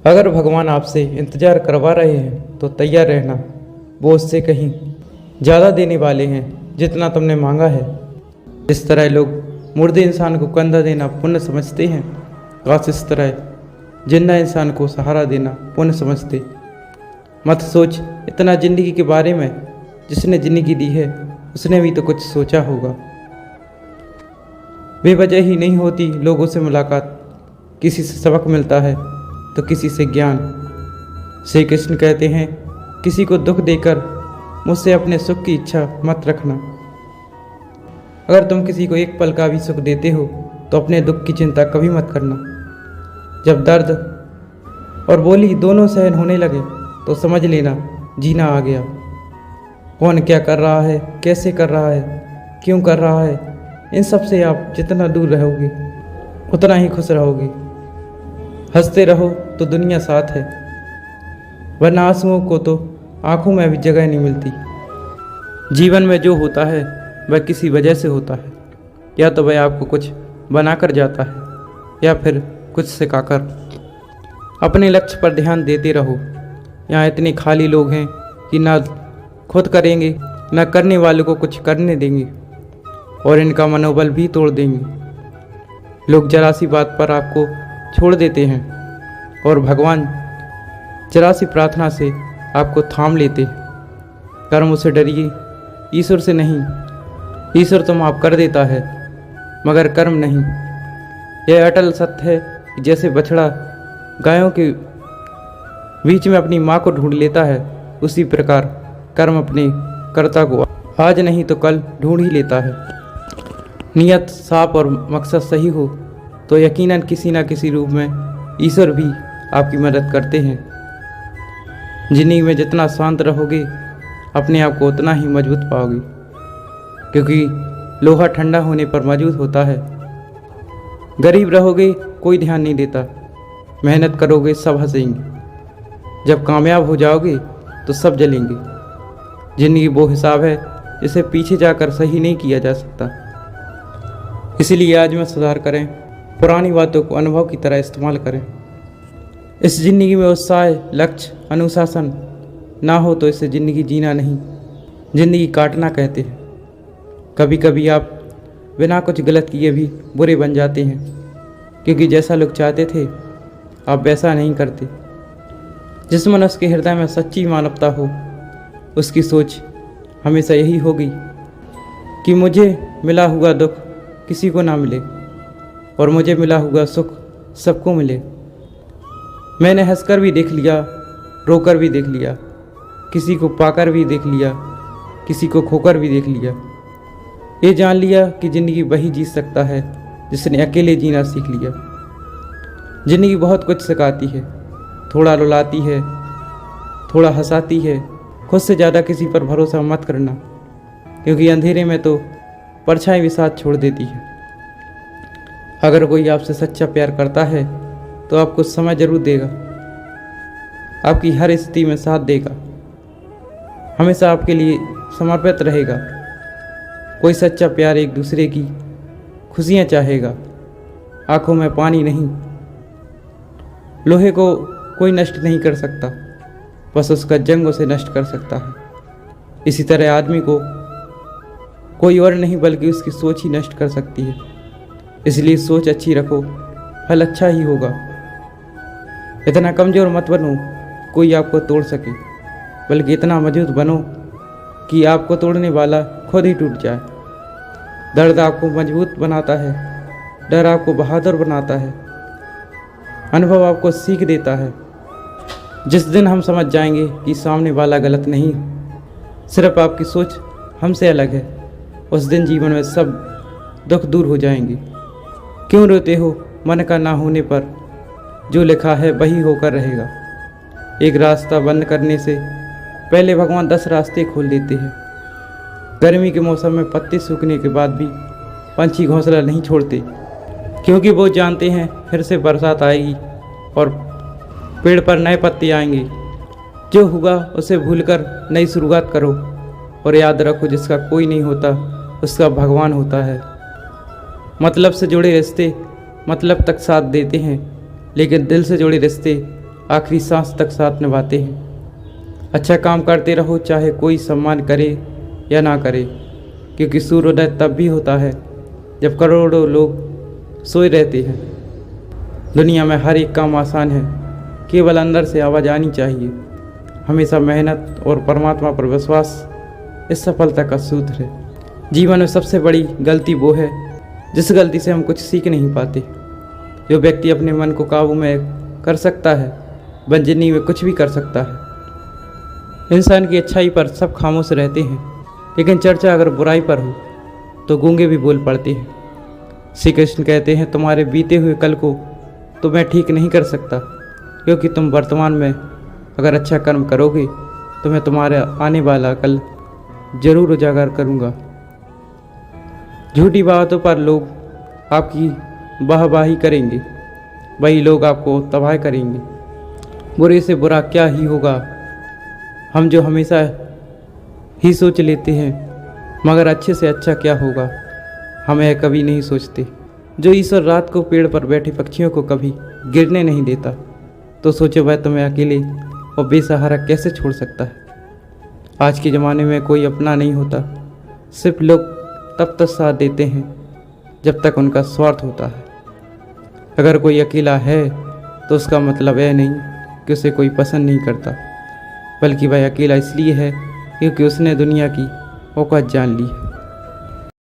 अगर भगवान आपसे इंतज़ार करवा रहे हैं तो तैयार रहना, वो उससे कहीं ज़्यादा देने वाले हैं जितना तुमने मांगा है। इस तरह लोग मुर्दे इंसान को कंधा देना पुण्य समझते हैं, काश इस तरह जिंदा इंसान को सहारा देना पुण्य समझते। मत सोच इतना ज़िंदगी के बारे में, जिसने ज़िंदगी दी है उसने भी तो कुछ सोचा होगा। बेवजह ही नहीं होती लोगों से मुलाकात, किसी से सबक मिलता है तो किसी से ज्ञान। श्री कृष्ण कहते हैं, किसी को दुख देकर मुझसे अपने सुख की इच्छा मत रखना। अगर तुम किसी को एक पल का भी सुख देते हो तो अपने दुख की चिंता कभी मत करना। जब दर्द और बोली दोनों सहन होने लगे तो समझ लेना जीना आ गया। कौन क्या कर रहा है, कैसे कर रहा है, क्यों कर रहा है, इन सब से आप जितना दूर रहोगे उतना ही खुश रहोगे। हंसते रहो तो दुनिया साथ है, वरना आंसुओं को तो आंखों में भी जगह नहीं मिलती। जीवन में जो होता है वह किसी वजह से होता है, या तो वह आपको कुछ बनाकर जाता है या फिर कुछ सिखाकर। अपने लक्ष्य पर ध्यान देते रहो। यहाँ इतने खाली लोग हैं कि ना खुद करेंगे ना करने वालों को कुछ करने देंगे, और इनका मनोबल भी तोड़ देंगे। लोग जरा सी बात पर आपको छोड़ देते हैं और भगवान जरा सी प्रार्थना से आपको थाम लेते हैं। कर्म से डरिए, ईश्वर से नहीं। ईश्वर तो माफ़ कर देता है मगर कर्म नहीं। यह अटल सत्य है कि जैसे बछड़ा गायों के बीच में अपनी माँ को ढूंढ लेता है, उसी प्रकार कर्म अपने कर्ता को आज नहीं तो कल ढूंढ ही लेता है। नियत साफ और मकसद सही हो तो यकीनन किसी न किसी रूप में ईश्वर भी आपकी मदद करते हैं। जिंदगी में जितना शांत रहोगे अपने आप को उतना ही मजबूत पाओगे, क्योंकि लोहा ठंडा होने पर मजबूत होता है। गरीब रहोगे कोई ध्यान नहीं देता, मेहनत करोगे सब हंसेंगे। जब कामयाब हो जाओगे तो सब जलेंगे। जिंदगी वो हिसाब है जिसे पीछे जाकर सही नहीं किया जा सकता। इसलिए आज में सुधार करें, पुरानी बातों को अनुभव की तरह इस्तेमाल करें। इस ज़िंदगी में उत्साह, लक्ष्य, अनुशासन ना हो तो इसे ज़िंदगी जीना नहीं, ज़िंदगी काटना कहते हैं। कभी कभी आप बिना कुछ गलत किए भी बुरे बन जाते हैं, क्योंकि जैसा लोग चाहते थे आप वैसा नहीं करते। जिस मनुष्य के हृदय में सच्ची मानवता हो उसकी सोच हमेशा यही होगी कि मुझे मिला हुआ दुख किसी को ना मिले और मुझे मिला हुआ सुख सबको मिले। मैंने हंसकर भी देख लिया, रोकर भी देख लिया, किसी को पाकर भी देख लिया, किसी को खोकर भी देख लिया। ये जान लिया कि ज़िंदगी वही जी सकता है जिसने अकेले जीना सीख लिया। ज़िंदगी बहुत कुछ सिखाती है, थोड़ा रुलाती है, थोड़ा हंसाती है। खुद से ज़्यादा किसी पर भरोसा मत करना, क्योंकि अंधेरे में तो परछाई भी साथ छोड़ देती है। अगर कोई आपसे सच्चा प्यार करता है तो आपको समय जरूर देगा, आपकी हर स्थिति में साथ देगा, हमेशा आपके लिए समर्पित रहेगा। कोई सच्चा प्यार एक दूसरे की खुशियाँ चाहेगा, आंखों में पानी नहीं। लोहे को कोई नष्ट नहीं कर सकता, बस उसका जंग उसे नष्ट कर सकता है। इसी तरह आदमी को कोई और नहीं बल्कि उसकी सोच ही नष्ट कर सकती है। इसलिए सोच अच्छी रखो, फल अच्छा ही होगा। इतना कमज़ोर मत बनो कोई आपको तोड़ सके, बल्कि इतना मजबूत बनो कि आपको तोड़ने वाला खुद ही टूट जाए। दर्द आपको मजबूत बनाता है, डर आपको बहादुर बनाता है, अनुभव आपको सीख देता है। जिस दिन हम समझ जाएंगे कि सामने वाला गलत नहीं, सिर्फ आपकी सोच हमसे अलग है, उस दिन जीवन में सब दुख दूर हो जाएंगे। क्यों रोते हो मन का ना होने पर, जो लिखा है वही होकर रहेगा। एक रास्ता बंद करने से पहले भगवान 10 रास्ते खोल देते हैं। गर्मी के मौसम में पत्ते सूखने के बाद भी पंछी घोंसला नहीं छोड़ते, क्योंकि वो जानते हैं फिर से बरसात आएगी और पेड़ पर नए पत्ते आएंगे। जो हुआ उसे भूलकर नई शुरुआत करो, और याद रखो जिसका कोई नहीं होता उसका भगवान होता है। मतलब से जुड़े रिश्ते मतलब तक साथ देते हैं, लेकिन दिल से जुड़े रिश्ते आखिरी सांस तक साथ निभाते हैं। अच्छा काम करते रहो, चाहे कोई सम्मान करे या ना करे, क्योंकि सूर्योदय तब भी होता है जब करोड़ों लोग सोए रहते हैं। दुनिया में हर एक काम आसान है, केवल अंदर से आवाज़ आनी चाहिए। हमेशा मेहनत और परमात्मा पर विश्वास इस सफलता का सूत्र है। जीवन में सबसे बड़ी गलती वो है जिस गलती से हम कुछ सीख नहीं पाते। जो व्यक्ति अपने मन को काबू में कर सकता है वह जिंदगी में कुछ भी कर सकता है। इंसान की अच्छाई पर सब खामोश रहते हैं, लेकिन चर्चा अगर बुराई पर हो तो गूंगे भी बोल पड़ते हैं। श्री कृष्ण कहते हैं, तुम्हारे बीते हुए कल को तो मैं ठीक नहीं कर सकता, क्योंकि तुम वर्तमान में अगर अच्छा कर्म करोगे तो मैं तुम्हारा आने वाला कल जरूर उजागर करूँगा। झूठी बातों पर लोग आपकी वाहवाही करेंगे, वही लोग आपको तबाह करेंगे। बुरे से बुरा क्या ही होगा, हम जो हमेशा ही सोच लेते हैं, मगर अच्छे से अच्छा क्या होगा हम यह कभी नहीं सोचते। जो ईश्वर रात को पेड़ पर बैठे पक्षियों को कभी गिरने नहीं देता, तो सोचो वह तुम्हें अकेले और बेसहारा कैसे छोड़ सकता है। आज के ज़माने में कोई अपना नहीं होता, सिर्फ लोग तब तक साथ देते हैं जब तक उनका स्वार्थ होता है। अगर कोई अकेला है तो उसका मतलब यह नहीं कि उसे कोई पसंद नहीं करता, बल्कि वह अकेला इसलिए है क्योंकि उसने दुनिया की औकात जान ली है।